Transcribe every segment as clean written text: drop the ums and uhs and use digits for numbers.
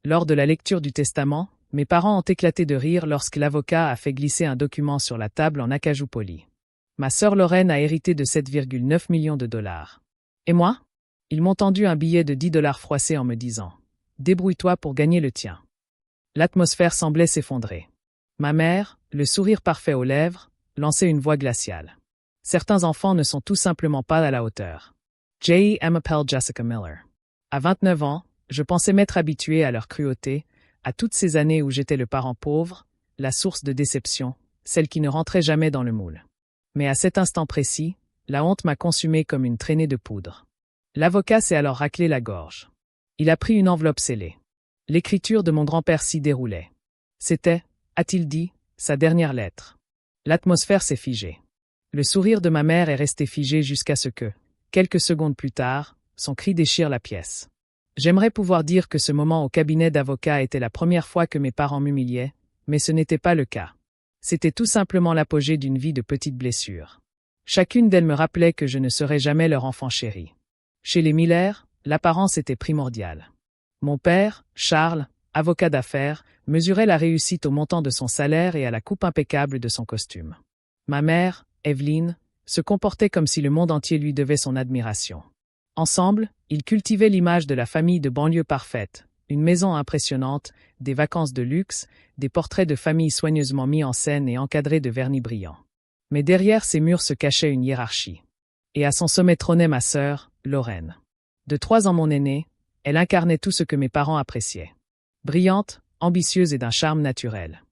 Lors de la lecture du testament, mes parents ont éclaté de rire lorsque l'avocat a fait glisser un document sur la table en acajou poli. Ma sœur Lorraine a hérité de 7,9 millions de dollars. Et moi? Ils m'ont tendu un billet de 10 dollars froissé en me disant « Débrouille-toi pour gagner le tien ». L'atmosphère semblait s'effondrer. Ma mère, le sourire parfait aux lèvres, lançait une voix glaciale. Certains enfants ne sont tout simplement pas à la hauteur. J. Appel Jessica Miller. À 29 ans, je pensais m'être habituée à leur cruauté, à toutes ces années où j'étais le parent pauvre, la source de déception, celle qui ne rentrait jamais dans le moule. Mais à cet instant précis, la honte m'a consumée comme une traînée de poudre. L'avocat s'est alors raclé la gorge. Il a pris une enveloppe scellée. L'écriture de mon grand-père s'y déroulait. C'était, a-t-il dit, sa dernière lettre. L'atmosphère s'est figée. Le sourire de ma mère est resté figé jusqu'à ce que, quelques secondes plus tard, son cri déchire la pièce. J'aimerais pouvoir dire que ce moment au cabinet d'avocat était la première fois que mes parents m'humiliaient, mais ce n'était pas le cas. C'était tout simplement l'apogée d'une vie de petites blessures. Chacune d'elles me rappelait que je ne serais jamais leur enfant chéri. Chez les Miller, l'apparence était primordiale. Mon père, Charles, avocat d'affaires, mesurait la réussite au montant de son salaire et à la coupe impeccable de son costume. Ma mère, Evelyne, se comportait comme si le monde entier lui devait son admiration. Ensemble, ils cultivaient l'image de la famille de banlieue parfaite, une maison impressionnante, des vacances de luxe, des portraits de famille soigneusement mis en scène et encadrés de vernis brillant. Mais derrière ces murs se cachait une hiérarchie. Et à son sommet trônait ma sœur, Lorraine. De 3 ans mon aînée, elle incarnait tout ce que mes parents appréciaient. Brillante, ambitieuse et d'un charme naturel.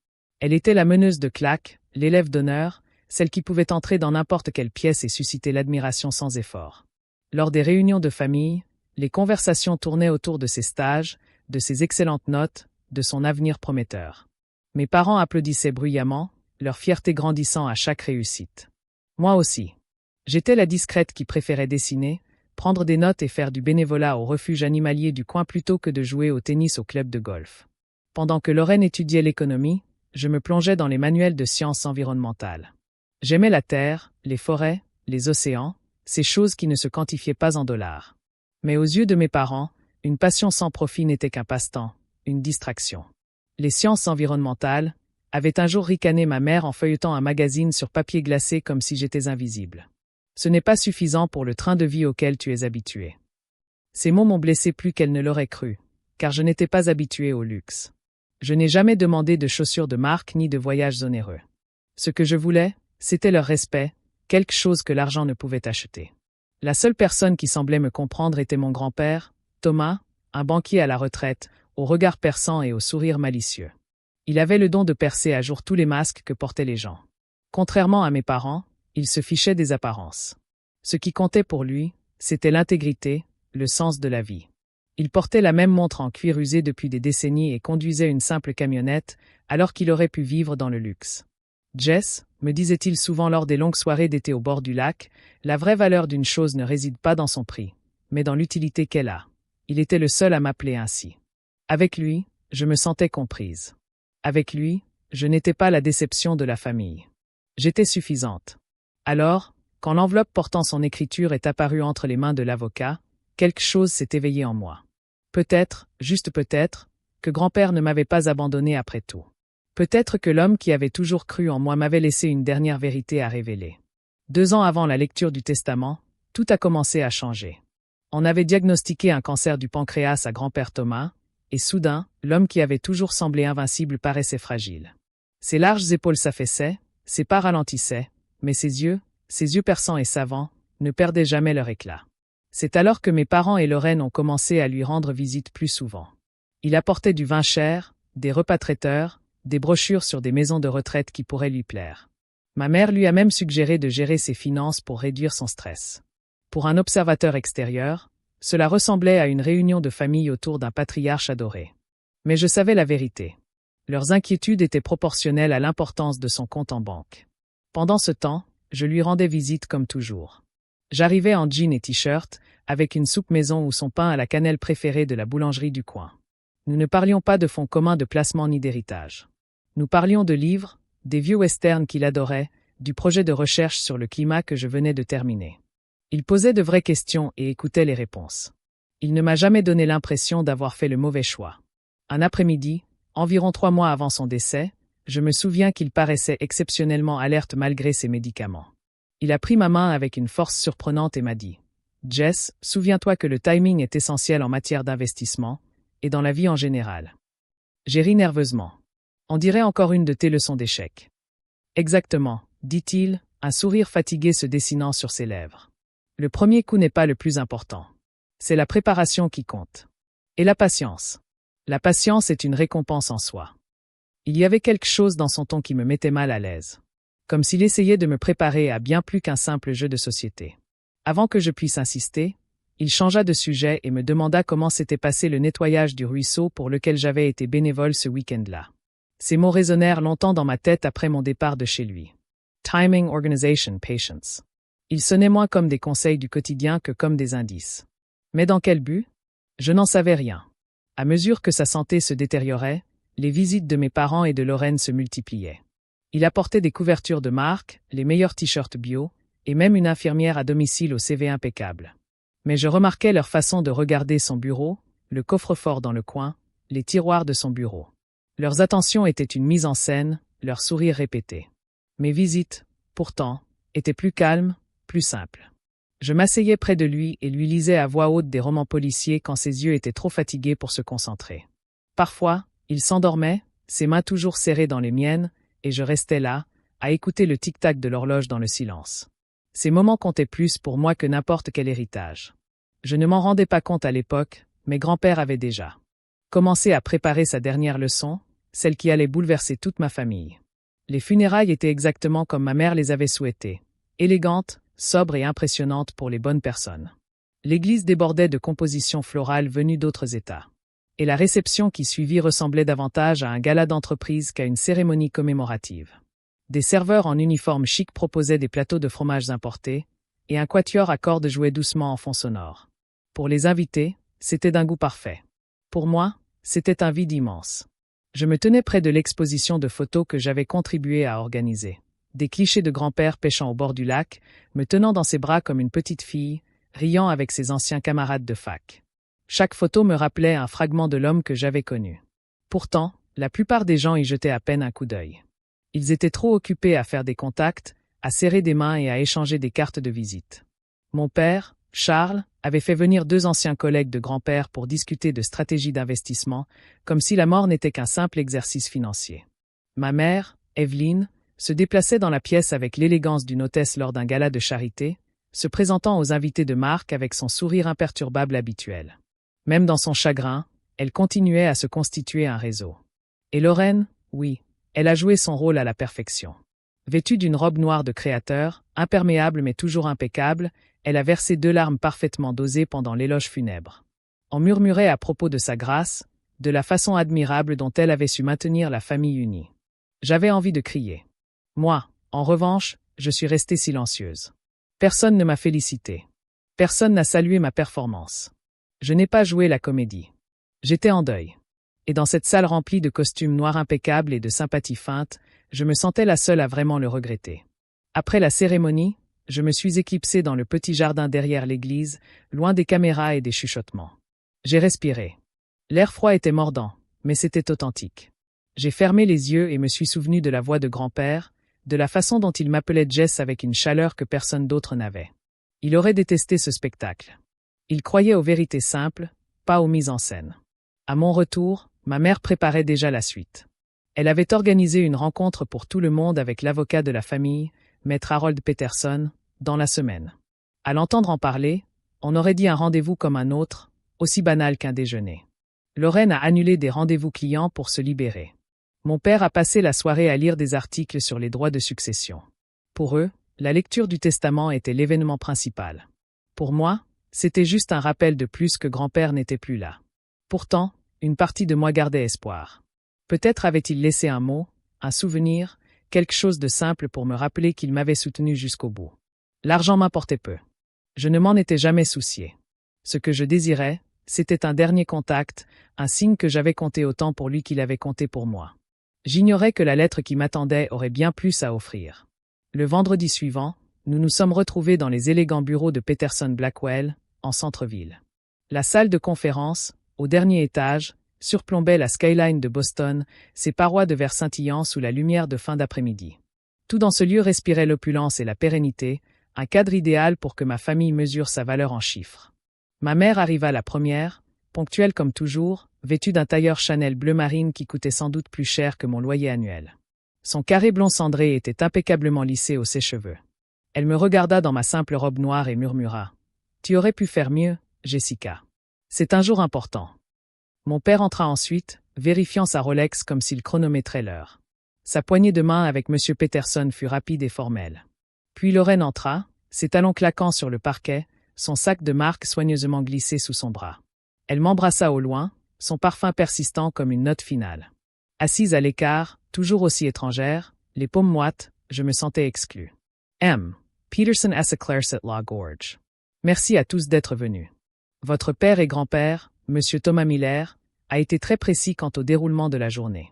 Elle était la meneuse de claque, l'élève d'honneur, celle qui pouvait entrer dans n'importe quelle pièce et susciter l'admiration sans effort. Lors des réunions de famille, les conversations tournaient autour de ses stages, de ses excellentes notes, de son avenir prometteur. Mes parents applaudissaient bruyamment, leur fierté grandissant à chaque réussite. Moi aussi. J'étais la discrète qui préférait dessiner, prendre des notes et faire du bénévolat au refuge animalier du coin plutôt que de jouer au tennis au club de golf. Pendant que Lorraine étudiait l'économie, je me plongeais dans les manuels de sciences environnementales. J'aimais la terre, les forêts, les océans, ces choses qui ne se quantifiaient pas en dollars. Mais aux yeux de mes parents, une passion sans profit n'était qu'un passe-temps, une distraction. Les sciences environnementales avaient un jour ricané ma mère en feuilletant un magazine sur papier glacé comme si j'étais invisible. Ce n'est pas suffisant pour le train de vie auquel tu es habitué. Ces mots m'ont blessé plus qu'elle ne l'aurait cru, car je n'étais pas habitué au luxe. Je n'ai jamais demandé de chaussures de marque ni de voyages onéreux. Ce que je voulais, c'était leur respect, quelque chose que l'argent ne pouvait acheter. La seule personne qui semblait me comprendre était mon grand-père, Thomas, un banquier à la retraite, au regard perçant et au sourire malicieux. Il avait le don de percer à jour tous les masques que portaient les gens. Contrairement à mes parents, il se fichait des apparences. Ce qui comptait pour lui, c'était l'intégrité, le sens de la vie. Il portait la même montre en cuir usé depuis des décennies et conduisait une simple camionnette, alors qu'il aurait pu vivre dans le luxe. Jess, me disait-il souvent lors des longues soirées d'été au bord du lac, la vraie valeur d'une chose ne réside pas dans son prix, mais dans l'utilité qu'elle a. Il était le seul à m'appeler ainsi. Avec lui, je me sentais comprise. Avec lui, je n'étais pas la déception de la famille. J'étais suffisante. Alors, quand l'enveloppe portant son écriture est apparue entre les mains de l'avocat, quelque chose s'est éveillé en moi. Peut-être, juste peut-être, que grand-père ne m'avait pas abandonné après tout. Peut-être que l'homme qui avait toujours cru en moi m'avait laissé une dernière vérité à révéler. 2 ans avant la lecture du testament, tout a commencé à changer. On avait diagnostiqué un cancer du pancréas à grand-père Thomas, et soudain, l'homme qui avait toujours semblé invincible paraissait fragile. Ses larges épaules s'affaissaient, ses pas ralentissaient, mais ses yeux perçants et savants, ne perdaient jamais leur éclat. C'est alors que mes parents et Lorraine ont commencé à lui rendre visite plus souvent. Il apportait du vin cher, des repas traiteurs, des brochures sur des maisons de retraite qui pourraient lui plaire. Ma mère lui a même suggéré de gérer ses finances pour réduire son stress. Pour un observateur extérieur, cela ressemblait à une réunion de famille autour d'un patriarche adoré. Mais je savais la vérité. Leurs inquiétudes étaient proportionnelles à l'importance de son compte en banque. Pendant ce temps, je lui rendais visite comme toujours. J'arrivais en jean et t-shirt, avec une soupe maison ou son pain à la cannelle préférée de la boulangerie du coin. Nous ne parlions pas de fonds communs de placement ni d'héritage. Nous parlions de livres, des vieux westerns qu'il adorait, du projet de recherche sur le climat que je venais de terminer. Il posait de vraies questions et écoutait les réponses. Il ne m'a jamais donné l'impression d'avoir fait le mauvais choix. Un après-midi, environ 3 mois avant son décès, je me souviens qu'il paraissait exceptionnellement alerte malgré ses médicaments. Il a pris ma main avec une force surprenante et m'a dit « Jess, souviens-toi que le timing est essentiel en matière d'investissement, et dans la vie en général. » J'ai ri nerveusement. On dirait encore une de tes leçons d'échec. Exactement, dit-il, un sourire fatigué se dessinant sur ses lèvres. Le premier coup n'est pas le plus important. C'est la préparation qui compte. Et la patience. La patience est une récompense en soi. Il y avait quelque chose dans son ton qui me mettait mal à l'aise. Comme s'il essayait de me préparer à bien plus qu'un simple jeu de société. Avant que je puisse insister, il changea de sujet et me demanda comment s'était passé le nettoyage du ruisseau pour lequel j'avais été bénévole ce week-end-là. Ces mots résonnèrent longtemps dans ma tête après mon départ de chez lui. Timing, organization, patience. Ils sonnaient moins comme des conseils du quotidien que comme des indices. Mais dans quel but? Je n'en savais rien. À mesure que sa santé se détériorait, les visites de mes parents et de Lorraine se multipliaient. Il apportait des couvertures de marque, les meilleurs t-shirts bio, et même une infirmière à domicile au CV impeccable. Mais je remarquais leur façon de regarder son bureau, le coffre-fort dans le coin, les tiroirs de son bureau. Leurs attentions étaient une mise en scène, leurs sourires répétés. Mes visites, pourtant, étaient plus calmes, plus simples. Je m'asseyais près de lui et lui lisais à voix haute des romans policiers quand ses yeux étaient trop fatigués pour se concentrer. Parfois, il s'endormait, ses mains toujours serrées dans les miennes, et je restais là, à écouter le tic-tac de l'horloge dans le silence. Ces moments comptaient plus pour moi que n'importe quel héritage. Je ne m'en rendais pas compte à l'époque, mais grand-père avait déjà commencé à préparer sa dernière leçon, celle qui allait bouleverser toute ma famille. Les funérailles étaient exactement comme ma mère les avait souhaitées, élégantes, sobres et impressionnantes pour les bonnes personnes. L'église débordait de compositions florales venues d'autres États. Et la réception qui suivit ressemblait davantage à un gala d'entreprise qu'à une cérémonie commémorative. Des serveurs en uniforme chic proposaient des plateaux de fromages importés, et un quatuor à cordes jouait doucement en fond sonore. Pour les invités, c'était d'un goût parfait. Pour moi, c'était un vide immense. Je me tenais près de l'exposition de photos que j'avais contribué à organiser. Des clichés de grand-père pêchant au bord du lac, me tenant dans ses bras comme une petite fille, riant avec ses anciens camarades de fac. Chaque photo me rappelait un fragment de l'homme que j'avais connu. Pourtant, la plupart des gens y jetaient à peine un coup d'œil. Ils étaient trop occupés à faire des contacts, à serrer des mains et à échanger des cartes de visite. Mon père, Charles, avait fait venir 2 anciens collègues de grand-père pour discuter de stratégie d'investissement, comme si la mort n'était qu'un simple exercice financier. Ma mère, Evelyne, se déplaçait dans la pièce avec l'élégance d'une hôtesse lors d'un gala de charité, se présentant aux invités de marque avec son sourire imperturbable habituel. Même dans son chagrin, elle continuait à se constituer un réseau. Et Lorraine, oui, elle a joué son rôle à la perfection. Vêtue d'une robe noire de créateur, imperméable mais toujours impeccable, elle a versé 2 larmes parfaitement dosées pendant l'éloge funèbre. On murmurait à propos de sa grâce, de la façon admirable dont elle avait su maintenir la famille unie. J'avais envie de crier. Moi, en revanche, je suis restée silencieuse. Personne ne m'a félicité. Personne n'a salué ma performance. Je n'ai pas joué la comédie. J'étais en deuil. Et dans cette salle remplie de costumes noirs impeccables et de sympathie feinte, je me sentais la seule à vraiment le regretter. Après la cérémonie, je me suis éclipsée dans le petit jardin derrière l'église, loin des caméras et des chuchotements. J'ai respiré. L'air froid était mordant, mais c'était authentique. J'ai fermé les yeux et me suis souvenu de la voix de grand-père, de la façon dont il m'appelait Jess avec une chaleur que personne d'autre n'avait. Il aurait détesté ce spectacle. Il croyait aux vérités simples, pas aux mises en scène. À mon retour, ma mère préparait déjà la suite. Elle avait organisé une rencontre pour tout le monde avec l'avocat de la famille, maître Harold Peterson, dans la semaine. À l'entendre en parler, on aurait dit un rendez-vous comme un autre, aussi banal qu'un déjeuner. Lorraine a annulé des rendez-vous clients pour se libérer. Mon père a passé la soirée à lire des articles sur les droits de succession. Pour eux, la lecture du testament était l'événement principal. Pour moi, c'était juste un rappel de plus que grand-père n'était plus là. Pourtant, une partie de moi gardait espoir. Peut-être avait-il laissé un mot, un souvenir, quelque chose de simple pour me rappeler qu'il m'avait soutenu jusqu'au bout. L'argent m'importait peu. Je ne m'en étais jamais soucié. Ce que je désirais, c'était un dernier contact, un signe que j'avais compté autant pour lui qu'il avait compté pour moi. J'ignorais que la lettre qui m'attendait aurait bien plus à offrir. Le vendredi suivant, nous nous sommes retrouvés dans les élégants bureaux de Peterson Blackwell, en centre-ville. La salle de conférence, au dernier étage, surplombaient la skyline de Boston, ses parois de verre scintillant sous la lumière de fin d'après-midi. Tout dans ce lieu respirait l'opulence et la pérennité, un cadre idéal pour que ma famille mesure sa valeur en chiffres. Ma mère arriva la première, ponctuelle comme toujours, vêtue d'un tailleur Chanel bleu marine qui coûtait sans doute plus cher que mon loyer annuel. Son carré blond cendré était impeccablement lissé aux sèche-cheveux. Elle me regarda dans ma simple robe noire et murmura. « Tu aurais pu faire mieux, Jessica. C'est un jour important. » Mon père entra ensuite, vérifiant sa Rolex comme s'il chronométrait l'heure. Sa poignée de main avec M. Peterson fut rapide et formelle. Puis Lorraine entra, ses talons claquant sur le parquet, son sac de marque soigneusement glissé sous son bras. Elle m'embrassa au loin, son parfum persistant comme une note finale. Assise à l'écart, toujours aussi étrangère, les paumes moites, je me sentais exclue. M. Peterson Eclairs at Law Gorge. Merci à tous d'être venus. Votre père et grand-père, M. Thomas Miller, a été très précis quant au déroulement de la journée.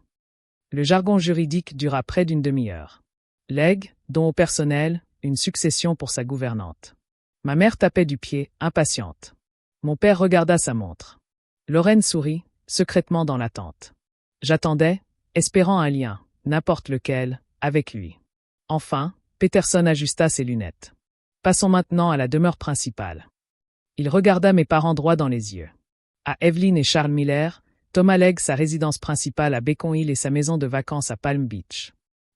Le jargon juridique dura près d'une demi-heure. Legs, dont au personnel, une succession pour sa gouvernante. Ma mère tapait du pied, impatiente. Mon père regarda sa montre. Lorraine sourit, secrètement dans l'attente. J'attendais, espérant un lien, n'importe lequel, avec lui. Enfin, Peterson ajusta ses lunettes. Passons maintenant à la demeure principale. Il regarda mes parents droit dans les yeux. À Evelyn et Charles Miller, Thomas lègue sa résidence principale à Beacon Hill et sa maison de vacances à Palm Beach.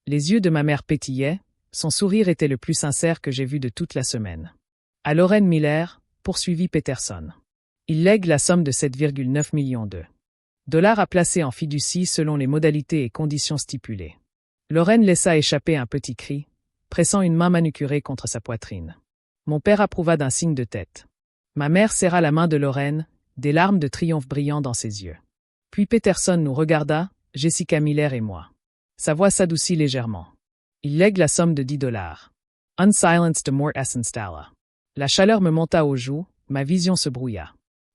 Les yeux de ma mère pétillaient, son sourire était le plus sincère que j'ai vu de toute la semaine. À Lorraine Miller, poursuivit Peterson. Il lègue la somme de 7,9 millions de dollars à placer en fiducie selon les modalités et conditions stipulées. Lorraine laissa échapper un petit cri, pressant une main manucurée contre sa poitrine. Mon père approuva d'un signe de tête. Ma mère serra la main de Lorraine, des larmes de triomphe brillant dans ses yeux. Puis Peterson nous regarda, Jessica Miller et moi. Sa voix s'adoucit légèrement. Il lègue la somme de 10 dollars. Unsilenced de Mort Essenstalla. La chaleur me monta aux joues, ma vision se brouilla.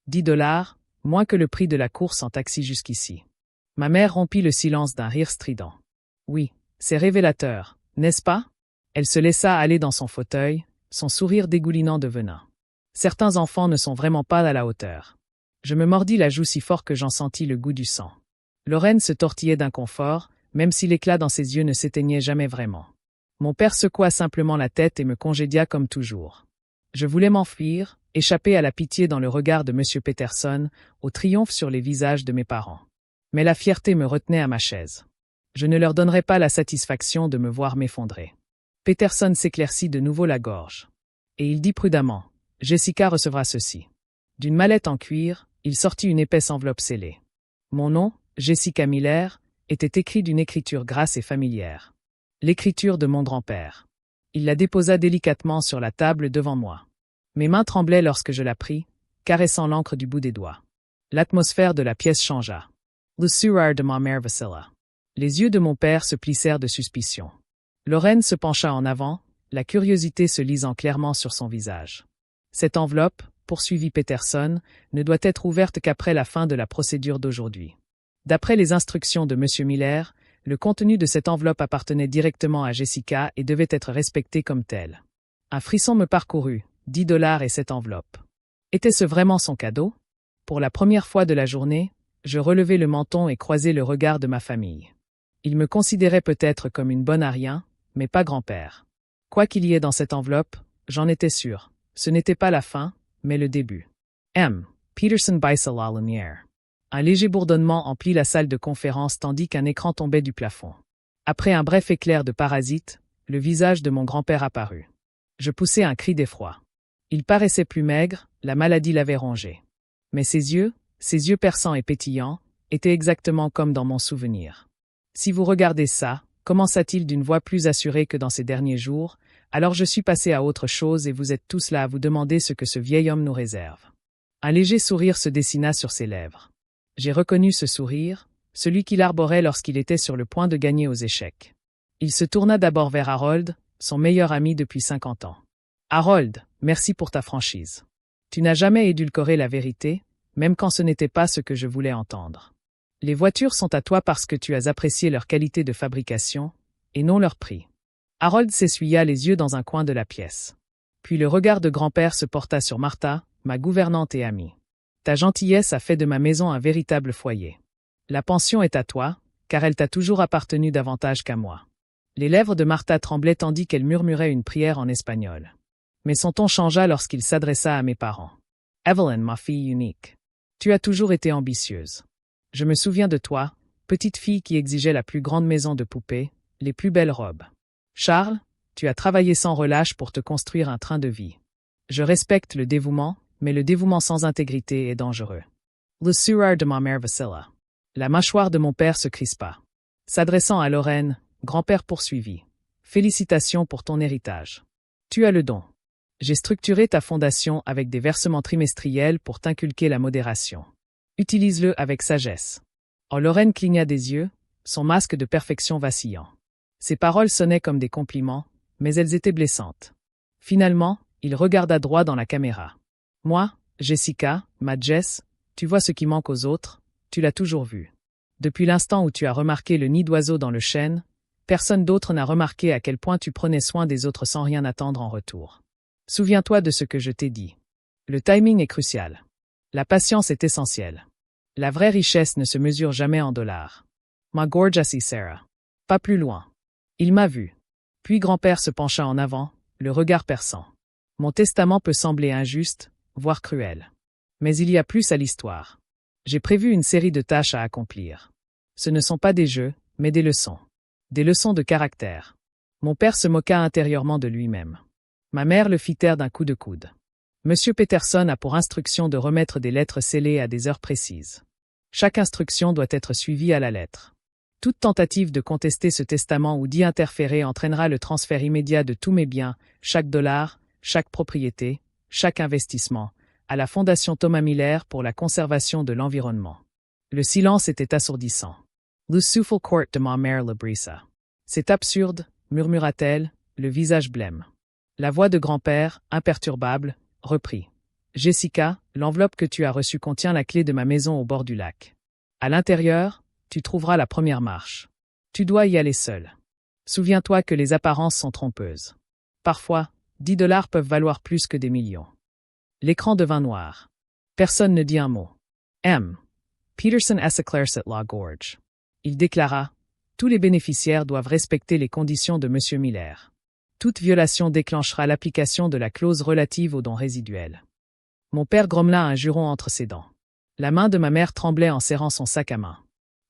10 dollars, moins que le prix de la course en taxi jusqu'ici. Ma mère rompit le silence d'un rire strident. Oui, c'est révélateur, n'est-ce pas? Elle se laissa aller dans son fauteuil, son sourire dégoulinant de venin. Certains enfants ne sont vraiment pas à la hauteur. Je me mordis la joue si fort que j'en sentis le goût du sang. Lorraine se tortillait d'inconfort, même si l'éclat dans ses yeux ne s'éteignait jamais vraiment. Mon père secoua simplement la tête et me congédia comme toujours. Je voulais m'enfuir, échapper à la pitié dans le regard de M. Peterson, au triomphe sur les visages de mes parents. Mais la fierté me retenait à ma chaise. Je ne leur donnerais pas la satisfaction de me voir m'effondrer. Peterson s'éclaircit de nouveau la gorge. Et il dit prudemment, « Jessica recevra ceci. » D'une mallette en cuir, il sortit une épaisse enveloppe scellée. Mon nom, Jessica Miller, était écrit d'une écriture grasse et familière. L'écriture de mon grand-père. Il la déposa délicatement sur la table devant moi. Mes mains tremblaient lorsque je la pris, caressant l'encre du bout des doigts. L'atmosphère de la pièce changea. Le sourire de ma mère vacilla. Les yeux de mon père se plissèrent de suspicion. Lorraine se pencha en avant, la curiosité se lisant clairement sur son visage. Cette enveloppe, poursuivit Peterson, ne doit être ouverte qu'après la fin de la procédure d'aujourd'hui. D'après les instructions de M. Miller, le contenu de cette enveloppe appartenait directement à Jessica et devait être respecté comme tel. Un frisson me parcourut, 10 dollars et cette enveloppe. Était-ce vraiment son cadeau? Pour la première fois de la journée, je relevai le menton et croisai le regard de ma famille. Ils me considéraient peut-être comme une bonne à rien, mais pas grand-père. Quoi qu'il y ait dans cette enveloppe, j'en étais sûr. Ce n'était pas la fin, mais le début. M. Peterson baissa la lumière. Un léger bourdonnement emplit la salle de conférence tandis qu'un écran tombait du plafond. Après un bref éclair de parasite, le visage de mon grand-père apparut. Je poussai un cri d'effroi. Il paraissait plus maigre, la maladie l'avait rongé. Mais ses yeux perçants et pétillants, étaient exactement comme dans mon souvenir. Si vous regardez ça, commença-t-il d'une voix plus assurée que dans ces derniers jours, alors je suis passé à autre chose et vous êtes tous là à vous demander ce que ce vieil homme nous réserve. Un léger sourire se dessina sur ses lèvres. J'ai reconnu ce sourire, celui qu'il arborait lorsqu'il était sur le point de gagner aux échecs. Il se tourna d'abord vers Harold, son meilleur ami depuis 50 ans. « Harold, merci pour ta franchise. Tu n'as jamais édulcoré la vérité, même quand ce n'était pas ce que je voulais entendre. Les voitures sont à toi parce que tu as apprécié leur qualité de fabrication, et non leur prix. » Harold s'essuya les yeux dans un coin de la pièce. Puis le regard de grand-père se porta sur Martha, ma gouvernante et amie. « Ta gentillesse a fait de ma maison un véritable foyer. La pension est à toi, car elle t'a toujours appartenu davantage qu'à moi. Les lèvres de Martha tremblaient tandis qu'elle murmurait une prière en espagnol. Mais son ton changea lorsqu'il s'adressa à mes parents. Evelyn, ma fille unique. Tu as toujours été ambitieuse. Je me souviens de toi, petite fille qui exigeait la plus grande maison de poupées, les plus belles robes. Charles, tu as travaillé sans relâche pour te construire un train de vie. Je respecte le dévouement, mais le dévouement sans intégrité est dangereux. Le sourire de ma mère vacilla. La mâchoire de mon père se crispa. S'adressant à Lorraine, grand-père poursuivit. Félicitations pour ton héritage. Tu as le don. J'ai structuré ta fondation avec des versements trimestriels pour t'inculquer la modération. Utilise-le avec sagesse. Oh, Lorraine cligna des yeux, son masque de perfection vacillant. Ses paroles sonnaient comme des compliments, mais elles étaient blessantes. Finalement, il regarda droit dans la caméra. Moi, Jessica, ma Jess, tu vois ce qui manque aux autres, tu l'as toujours vu. Depuis l'instant où tu as remarqué le nid d'oiseau dans le chêne, personne d'autre n'a remarqué à quel point tu prenais soin des autres sans rien attendre en retour. Souviens-toi de ce que je t'ai dit. Le timing est crucial. La patience est essentielle. La vraie richesse ne se mesure jamais en dollars. Ma gorgeous Sarah. Pas plus loin. Il m'a vu. Puis grand-père se pencha en avant, le regard perçant. Mon testament peut sembler injuste, voire cruel. Mais il y a plus à l'histoire. J'ai prévu une série de tâches à accomplir. Ce ne sont pas des jeux, mais des leçons. Des leçons de caractère. Mon père se moqua intérieurement de lui-même. Ma mère le fit taire d'un coup de coude. Monsieur Peterson a pour instruction de remettre des lettres scellées à des heures précises. Chaque instruction doit être suivie à la lettre. Toute tentative de contester ce testament ou d'y interférer entraînera le transfert immédiat de tous mes biens, chaque dollar, chaque propriété, chaque investissement, à la Fondation Thomas Miller pour la conservation de l'environnement. Le silence était assourdissant. Le souffle court de ma mère le brisa. C'est absurde, murmura-t-elle, le visage blême. La voix de grand-père, imperturbable, reprit. Jessica, l'enveloppe que tu as reçue contient la clé de ma maison au bord du lac. À l'intérieur, tu trouveras la première marche. Tu dois y aller seul. Souviens-toi que les apparences sont trompeuses. Parfois, 10 dollars peuvent valoir plus que des millions. L'écran devint noir. Personne ne dit un mot. M. Peterson s'éclaircit la gorge. Il déclara, tous les bénéficiaires doivent respecter les conditions de M. Miller. Toute violation déclenchera l'application de la clause relative aux dons résiduels. Mon père grommela un juron entre ses dents. La main de ma mère tremblait en serrant son sac à main.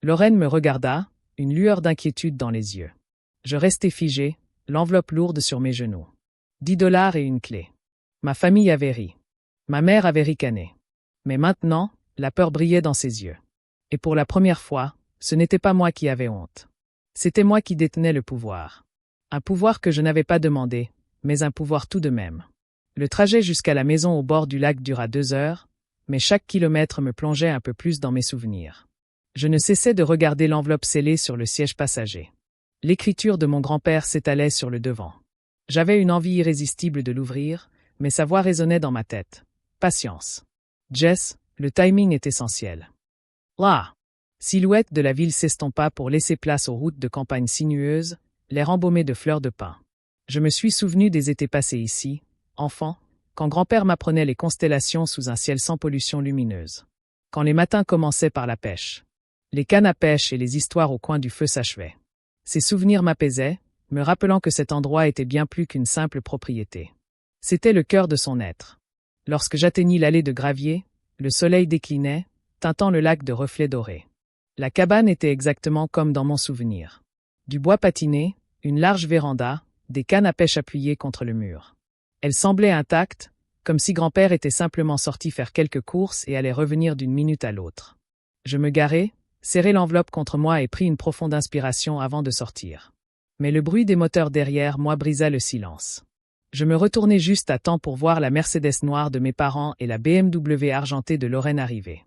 Lorraine me regarda, une lueur d'inquiétude dans les yeux. Je restai figé, l'enveloppe lourde sur mes genoux. 10 dollars et une clé. Ma famille avait ri. Ma mère avait ricané. Mais maintenant, la peur brillait dans ses yeux. Et pour la première fois, ce n'était pas moi qui avais honte. C'était moi qui détenais le pouvoir. Un pouvoir que je n'avais pas demandé, mais un pouvoir tout de même. Le trajet jusqu'à la maison au bord du lac dura 2 heures, mais chaque kilomètre me plongeait un peu plus dans mes souvenirs. Je ne cessais de regarder l'enveloppe scellée sur le siège passager. L'écriture de mon grand-père s'étalait sur le devant. J'avais une envie irrésistible de l'ouvrir, mais sa voix résonnait dans ma tête. Patience. Jess, le timing est essentiel. Là! Silhouette de la ville s'estompa pour laisser place aux routes de campagne sinueuses, l'air embaumé de fleurs de pin. Je me suis souvenu des étés passés ici, enfant, quand grand-père m'apprenait les constellations sous un ciel sans pollution lumineuse. Quand les matins commençaient par la pêche. Les cannes à pêche et les histoires au coin du feu s'achevaient. Ces souvenirs m'apaisaient, me rappelant que cet endroit était bien plus qu'une simple propriété. C'était le cœur de son être. Lorsque j'atteignis l'allée de gravier, le soleil déclinait, teintant le lac de reflets dorés. La cabane était exactement comme dans mon souvenir. Du bois patiné, une large véranda, des cannes à pêche appuyées contre le mur. Elle semblait intacte, comme si grand-père était simplement sorti faire quelques courses et allait revenir d'une minute à l'autre. Je me garai, serrai l'enveloppe contre moi et pris une profonde inspiration avant de sortir. Mais le bruit des moteurs derrière moi brisa le silence. Je me retournai juste à temps pour voir la Mercedes noire de mes parents et la BMW argentée de Lorraine arriver.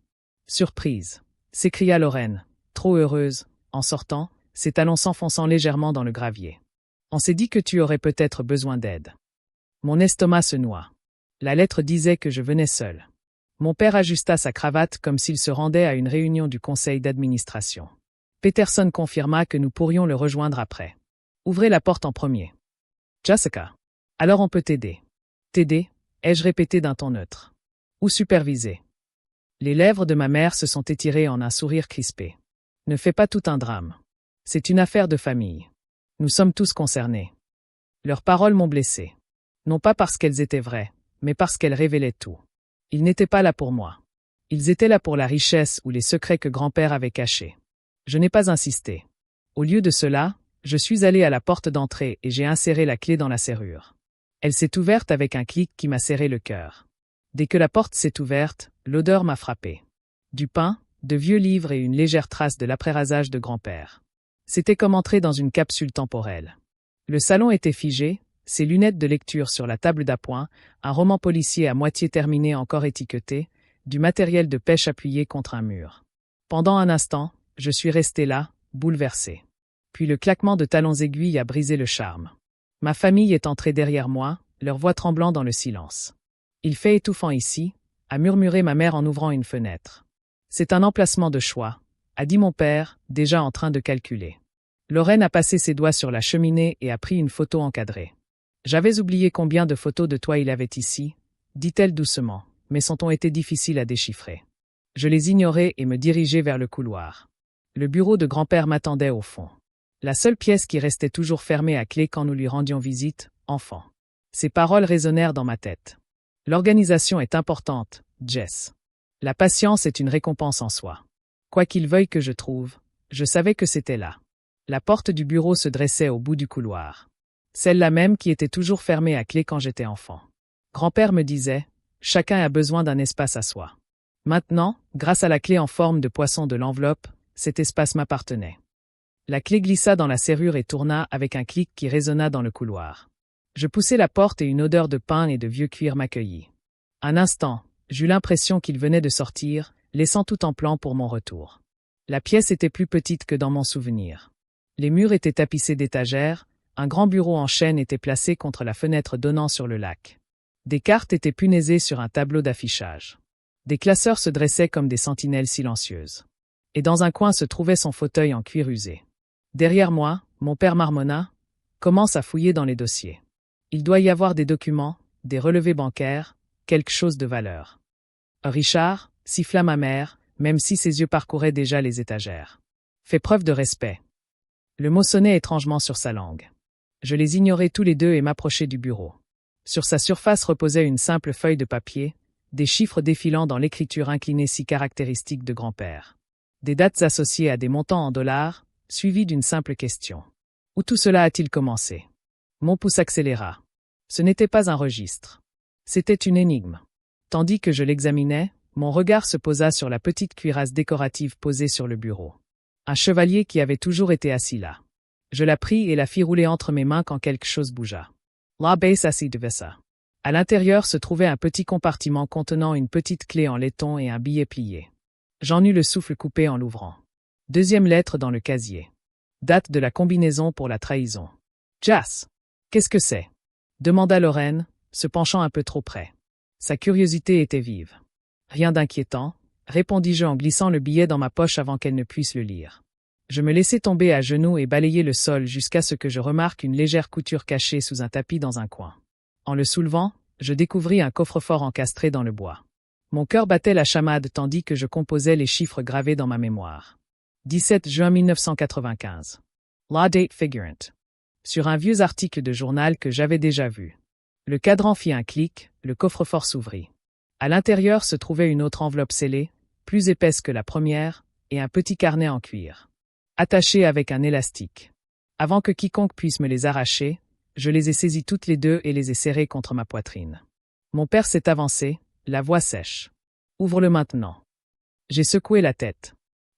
Surprise, s'écria Lorraine, trop heureuse, en sortant, ses talons s'enfonçant légèrement dans le gravier. On s'est dit que tu aurais peut-être besoin d'aide. Mon estomac se noua. La lettre disait que je venais seul. Mon père ajusta sa cravate comme s'il se rendait à une réunion du conseil d'administration. Peterson confirma que nous pourrions le rejoindre après. Ouvrez la porte en premier. Jessica. Alors on peut t'aider. T'aider, ai-je répété d'un ton neutre. Ou superviser. Les lèvres de ma mère se sont étirées en un sourire crispé. Ne fais pas tout un drame. C'est une affaire de famille. Nous sommes tous concernés. Leurs paroles m'ont blessé. Non pas parce qu'elles étaient vraies, mais parce qu'elles révélaient tout. Ils n'étaient pas là pour moi. Ils étaient là pour la richesse ou les secrets que grand-père avait cachés. Je n'ai pas insisté. Au lieu de cela, je suis allé à la porte d'entrée et j'ai inséré la clé dans la serrure. Elle s'est ouverte avec un clic qui m'a serré le cœur. Dès que la porte s'est ouverte, l'odeur m'a frappé. Du pain, de vieux livres et une légère trace de l'après-rasage de grand-père. C'était comme entrer dans une capsule temporelle. Le salon était figé, ses lunettes de lecture sur la table d'appoint, un roman policier à moitié terminé encore étiqueté, du matériel de pêche appuyé contre un mur. Pendant un instant, je suis resté là, bouleversé. Puis le claquement de talons aiguilles a brisé le charme. Ma famille est entrée derrière moi, leur voix tremblant dans le silence. Il fait étouffant ici, a murmuré ma mère en ouvrant une fenêtre. C'est un emplacement de choix, a dit mon père, déjà en train de calculer. Lorraine a passé ses doigts sur la cheminée et a pris une photo encadrée. J'avais oublié combien de photos de toi il avait ici, dit-elle doucement, mais son ton était difficile à déchiffrer. Je les ignorais et me dirigeais vers le couloir. Le bureau de grand-père m'attendait au fond. La seule pièce qui restait toujours fermée à clé quand nous lui rendions visite, enfant. Ces paroles résonnèrent dans ma tête. L'organisation est importante, Jess. La patience est une récompense en soi. Quoi qu'il veuille que je trouve, je savais que c'était là. La porte du bureau se dressait au bout du couloir. Celle-là même qui était toujours fermée à clé quand j'étais enfant. Grand-père me disait, chacun a besoin d'un espace à soi. Maintenant, grâce à la clé en forme de poisson de l'enveloppe, cet espace m'appartenait. La clé glissa dans la serrure et tourna avec un clic qui résonna dans le couloir. Je poussai la porte et une odeur de pain et de vieux cuir m'accueillit. Un instant, j'eus l'impression qu'il venait de sortir, laissant tout en plan pour mon retour. La pièce était plus petite que dans mon souvenir. Les murs étaient tapissés d'étagères, un grand bureau en chêne était placé contre la fenêtre donnant sur le lac. Des cartes étaient punaisées sur un tableau d'affichage. Des classeurs se dressaient comme des sentinelles silencieuses. Et dans un coin se trouvait son fauteuil en cuir usé. Derrière moi, mon père marmonna, commence à fouiller dans les dossiers. Il doit y avoir des documents, des relevés bancaires, quelque chose de valeur. Richard, siffla ma mère, même si ses yeux parcouraient déjà les étagères. Fais preuve de respect. Le mot sonnait étrangement sur sa langue. Je les ignorais tous les deux et m'approchai du bureau. Sur sa surface reposait une simple feuille de papier, des chiffres défilant dans l'écriture inclinée si caractéristique de grand-père. Des dates associées à des montants en dollars, suivies d'une simple question. Où tout cela a-t-il commencé? Mon pouce accéléra. Ce n'était pas un registre. C'était une énigme. Tandis que je l'examinais, mon regard se posa sur la petite cuirasse décorative posée sur le bureau. Un chevalier qui avait toujours été assis là. Je la pris et la fis rouler entre mes mains quand quelque chose bougea. La base assis devait ça. À l'intérieur se trouvait un petit compartiment contenant une petite clé en laiton et un billet plié. J'en eus le souffle coupé en l'ouvrant. Deuxième lettre dans le casier. Date de la combinaison pour la trahison. Jas. Qu'est-ce que c'est? Demanda Lorraine, se penchant un peu trop près. Sa curiosité était vive. Rien d'inquiétant, répondis-je en glissant le billet dans ma poche avant qu'elle ne puisse le lire. Je me laissai tomber à genoux et balayer le sol jusqu'à ce que je remarque une légère couture cachée sous un tapis dans un coin. En le soulevant, je découvris un coffre-fort encastré dans le bois. Mon cœur battait la chamade tandis que je composais les chiffres gravés dans ma mémoire. 17 juin 1995. La date figurant. Sur un vieux article de journal que j'avais déjà vu. Le cadran fit un clic, le coffre-fort s'ouvrit. À l'intérieur se trouvait une autre enveloppe scellée, plus épaisse que la première, et un petit carnet en cuir. Attaché avec un élastique. Avant que quiconque puisse me les arracher, je les ai saisies toutes les deux et les ai serrées contre ma poitrine. Mon père s'est avancé, la voix sèche. Ouvre-le maintenant. J'ai secoué la tête.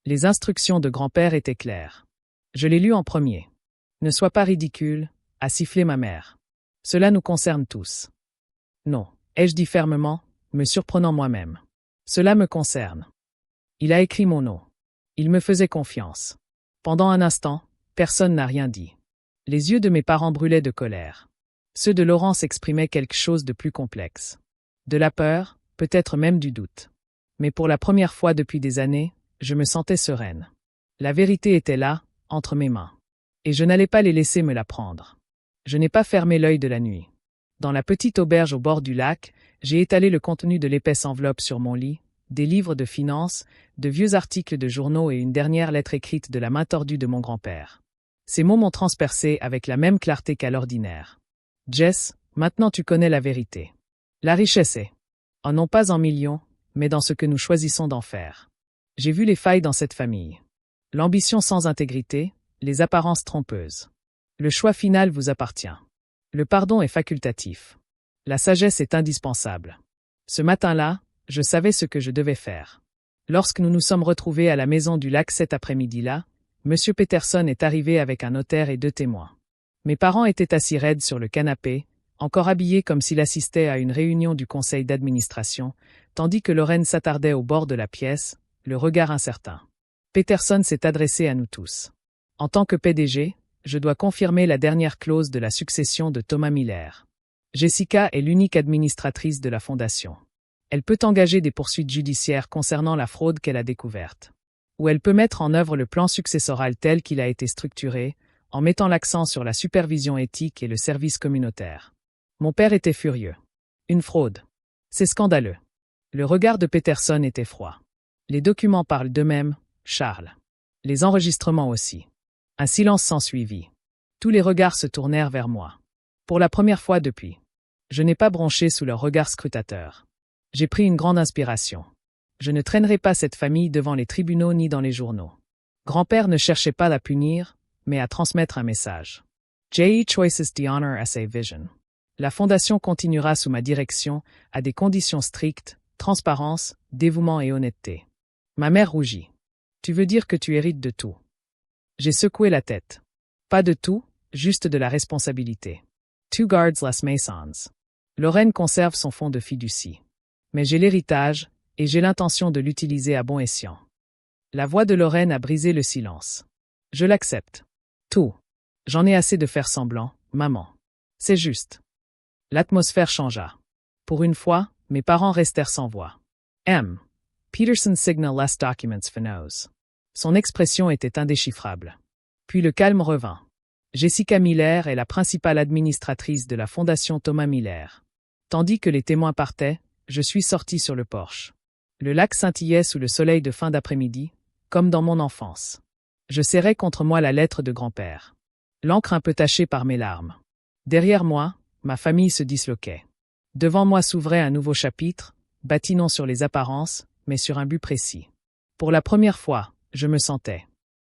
Les instructions de grand-père étaient claires. Je l'ai lu en premier. Ne sois pas ridicule, a sifflé ma mère. Cela nous concerne tous. Non, ai-je dit fermement, me surprenant moi-même. Cela me concerne. Il a écrit mon nom. Il me faisait confiance. Pendant un instant, personne n'a rien dit. Les yeux de mes parents brûlaient de colère. Ceux de Laurence exprimaient quelque chose de plus complexe. De la peur, peut-être même du doute. Mais pour la première fois depuis des années, je me sentais sereine. La vérité était là, entre mes mains. Et je n'allais pas les laisser me la prendre. Je n'ai pas fermé l'œil de la nuit. Dans la petite auberge au bord du lac, j'ai étalé le contenu de l'épaisse enveloppe sur mon lit, des livres de finances, de vieux articles de journaux et une dernière lettre écrite de la main tordue de mon grand-père. Ces mots m'ont transpercé avec la même clarté qu'à l'ordinaire. Jess, maintenant tu connais la vérité. La richesse est, non pas en millions, mais dans ce que nous choisissons d'en faire. J'ai vu les failles dans cette famille. L'ambition sans intégrité, les apparences trompeuses. Le choix final vous appartient. Le pardon est facultatif. La sagesse est indispensable. Ce matin-là, je savais ce que je devais faire. Lorsque nous nous sommes retrouvés à la maison du lac cet après-midi-là, M. Peterson est arrivé avec un notaire et 2 témoins. Mes parents étaient assis raides sur le canapé, encore habillés comme s'il assistait à une réunion du conseil d'administration, tandis que Lorraine s'attardait au bord de la pièce, le regard incertain. Peterson s'est adressé à nous tous. En tant que PDG, je dois confirmer la dernière clause de la succession de Thomas Miller. Jessica est l'unique administratrice de la fondation. Elle peut engager des poursuites judiciaires concernant la fraude qu'elle a découverte. Ou elle peut mettre en œuvre le plan successoral tel qu'il a été structuré, en mettant l'accent sur la supervision éthique et le service communautaire. Mon père était furieux. Une fraude. C'est scandaleux. Le regard de Peterson était froid. Les documents parlent d'eux-mêmes, Charles. Les enregistrements aussi. Un silence s'ensuivit. Tous les regards se tournèrent vers moi. Pour la première fois depuis. Je n'ai pas bronché sous leur regard scrutateur. J'ai pris une grande inspiration. Je ne traînerai pas cette famille devant les tribunaux ni dans les journaux. Grand-père ne cherchait pas à punir, mais à transmettre un message. J.E. Choices the honor as a vision. La fondation continuera sous ma direction, à des conditions strictes, transparence, dévouement et honnêteté. Ma mère rougit. Tu veux dire que tu hérites de tout? J'ai secoué la tête. Pas de tout, juste de la responsabilité. Two guards las Masons. Lorraine conserve son fonds de fiducie. Mais j'ai l'héritage, et j'ai l'intention de l'utiliser à bon escient. La voix de Lorraine a brisé le silence. Je l'accepte. Tout. J'en ai assez de faire semblant, maman. C'est juste. L'atmosphère changea. Pour une fois, mes parents restèrent sans voix. M. Peterson signal last documents finos. Son expression était indéchiffrable. Puis le calme revint. Jessica Miller est la principale administratrice de la fondation Thomas Miller. Tandis que les témoins partaient, je suis sorti sur le porche. Le lac scintillait sous le soleil de fin d'après-midi, comme dans mon enfance. Je serrais contre moi la lettre de grand-père. L'encre un peu tachée par mes larmes. Derrière moi, ma famille se disloquait. Devant moi s'ouvrait un nouveau chapitre, bâti non sur les apparences, mais sur un but précis. Pour la première fois, je me sentais